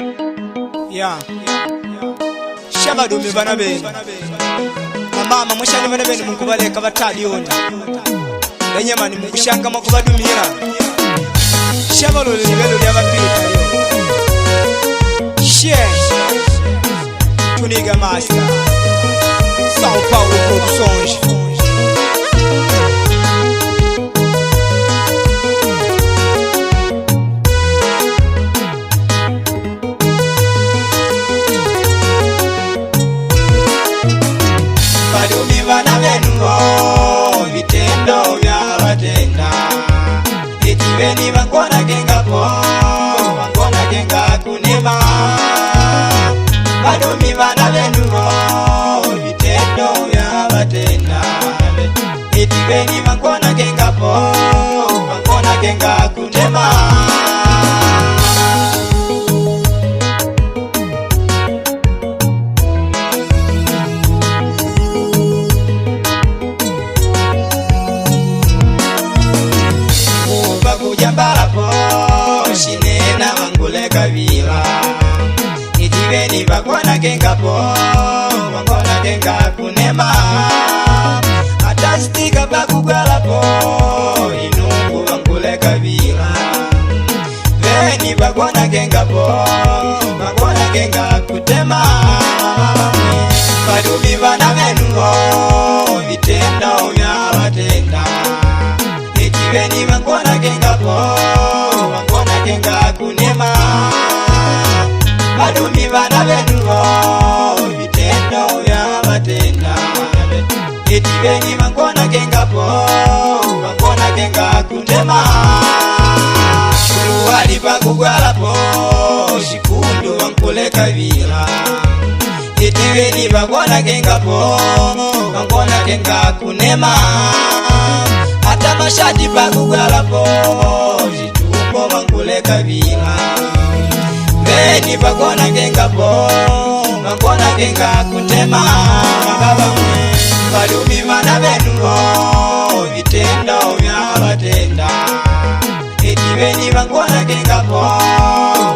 Yeah. Shabadumi bana bene. Mama mushani bana bene mukubaleka batali yona. Lenye mani mukushanga makubadumira. Shabalole libelo lyabapita lyo. Tuniga Master. São Paulo Produções. Badumi bana benu vitendo vya watenda. Itiveni bakona genga po, bakona genga kunema. Badumi bana benu vitendo vya watenda. Itiveni bakona genga po, bakona genga kunema. Kujambala po shinena mangule kabila. Itiveni bakona genga po, bakona genga kunema. Atastika bakugala po inungu mangule kabila. Veni bakona genga po, bakona genga kutema. Badumi bana benu vitendo vya watenda. Itiveni bakona genga po, bakona genga kunema. Badumi bana benu vitendo vya watenda. Itiveni bakona genga po, bakona genga kunema. Shuluwali bakugwala po shikundu wankule kabila. Itiveni bakona genga po, bakona genga kunema. Ata mashati bakugwala po jitupo mangule kabila. Veni bakona genga po, bakona genga kutema. Baba mwe badumi bana benu vitendo vya watenda. Itiveni bakona genga po,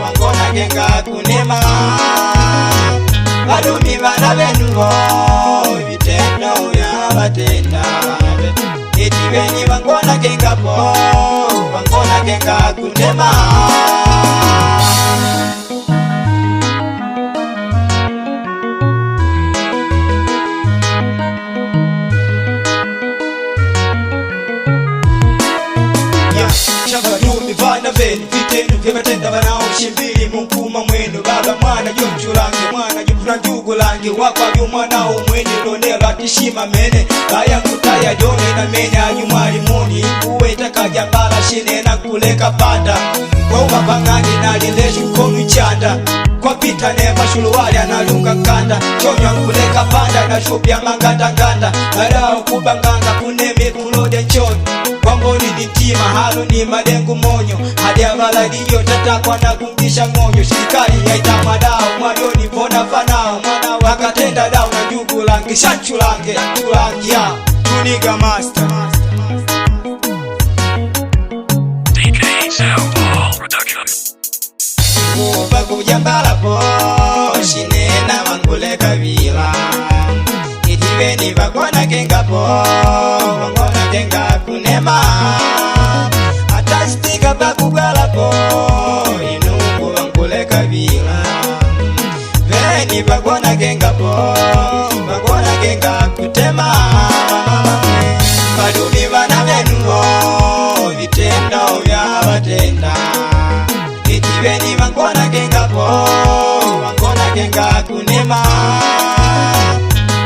bakona genga kunema. Badumi bana benu vitendo vya watenda. Itiveni bakona genga po, bakona genga kutema. Badumi bana benu vitendo vya watenda wanaoshimbili mukuma mwenu. Baba mwana jonchulange, mwana jukuna njugu lange. Wakwa yu mwana umwene lonelo atishima mene. Kaya kutaya jone na mene ayumari muni. Uwe takaja mbala shine na kuleka panda. Kwa umapangani na lileshu konu chanda. Kwa pita nema shuluwali analunga kanda. Chonyo kuleka panda na shupia manganda nganda. Harao kubanganga kunemi kulode nchoni. Kwamboni nitima halu ni madengu monyo. Hadi avala diyo tatakwa na kumtisha ngonyo. Shirikali ya itamadao mwadoni pona fanao. Mwana wakatenda dao na jugu langi. Shanchulange ya Tuniga Master. DK Sound Ball Production. Bakujambala po shinena mangule kabila. Itiveni bakona genga po, bakona genga kunema. Atastika bakugala po inungu mangule kabila. Veni bakona genga po, bakona genga kutema. Badumi bana benu vitendo vya watenda. Itiveni bakona genga po, bakona genga kunema.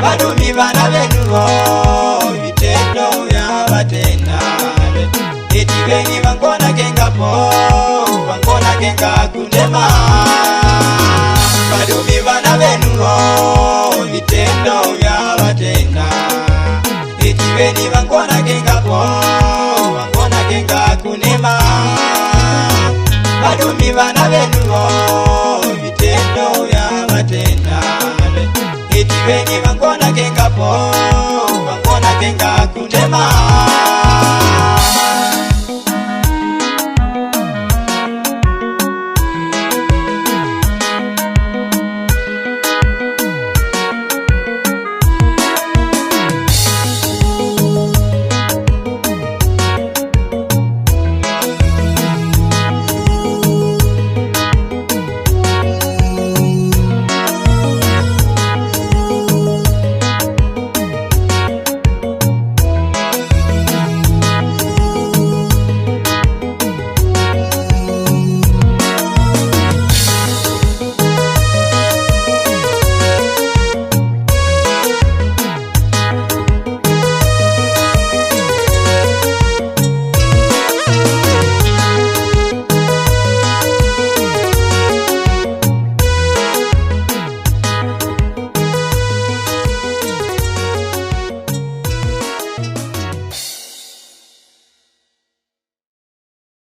Badumi bana benu vitendo vya watenda. Itiveni bakona genga po, bakona genga kunema.